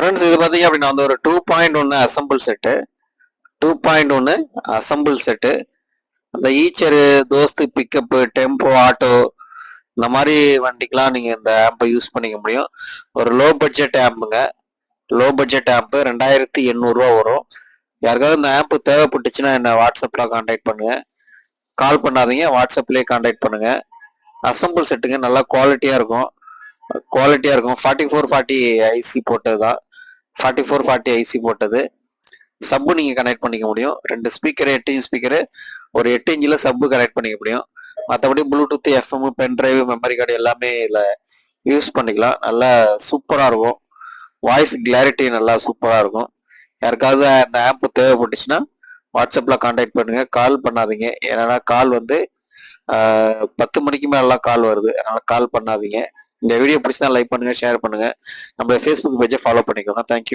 Friends இது பார்த்தீங்க அப்படின்னா வந்து ஒரு 2.1 அசம்பிள் செட்டு 2.1 அசம்பிள் செட்டு. அந்த ஈச்சரு, தோஸ்து, பிக்கப்பு, டெம்போ, ஆட்டோ இந்த மாதிரி வண்டிக்கெலாம் நீங்கள் இந்த ஆம்பை யூஸ் பண்ணிக்க முடியும். ஒரு லோ பட்ஜெட் ஆம்புங்க. லோ பட்ஜெட் ஆம்பு 2800 வரும். யாருக்காவது இந்த ஆம்பு தேவைப்பட்டுச்சுன்னா என்ன வாட்ஸ்அப்பில் கான்டாக்ட் பண்ணுங்க. கால் பண்ணாதீங்க, வாட்ஸ்அப்லேயே கான்டாக்ட் பண்ணுங்க. அசம்பிள் செட்டுங்க, நல்லா குவாலிட்டியாக இருக்கும். 4440 ஐசி போட்டது தான். 4440 ஐசி போட்டது. சப்பு நீங்கள் கனெக்ட் பண்ணிக்க முடியும். 2 ஸ்பீக்கரு, 8 இன்ச் ஸ்பீக்கரு, ஒரு 8 இன்ச்சில் சப்பு கனெக்ட் பண்ணிக்க முடியும். மற்றபடி Bluetooth, FM, pen drive, memory card எல்லாமே இதில் யூஸ் பண்ணிக்கலாம். நல்லா சூப்பராக இருக்கும். வாய்ஸ் கிளாரிட்டி நல்லா சூப்பராக இருக்கும். யாருக்காவது அந்த ஆப் தேவைப்பட்டுச்சுன்னா வாட்ஸ்அப்பில் கான்டாக்ட் பண்ணுங்கள். கால் பண்ணாதீங்க. ஏன்னா கால் வந்து 10 மணிக்கு மேலாம் கால் வருது. அதனால் கால் பண்ணாதீங்க. இந்த வீடியோ பிடிச்சா லைக் பண்ணுங்கள், ஷேர் பண்ணுங்கள். நம்ம ஃபேஸ்புக் பேஜை ஃபாலோ பண்ணிக்கோங்க. தேங்க்யூ.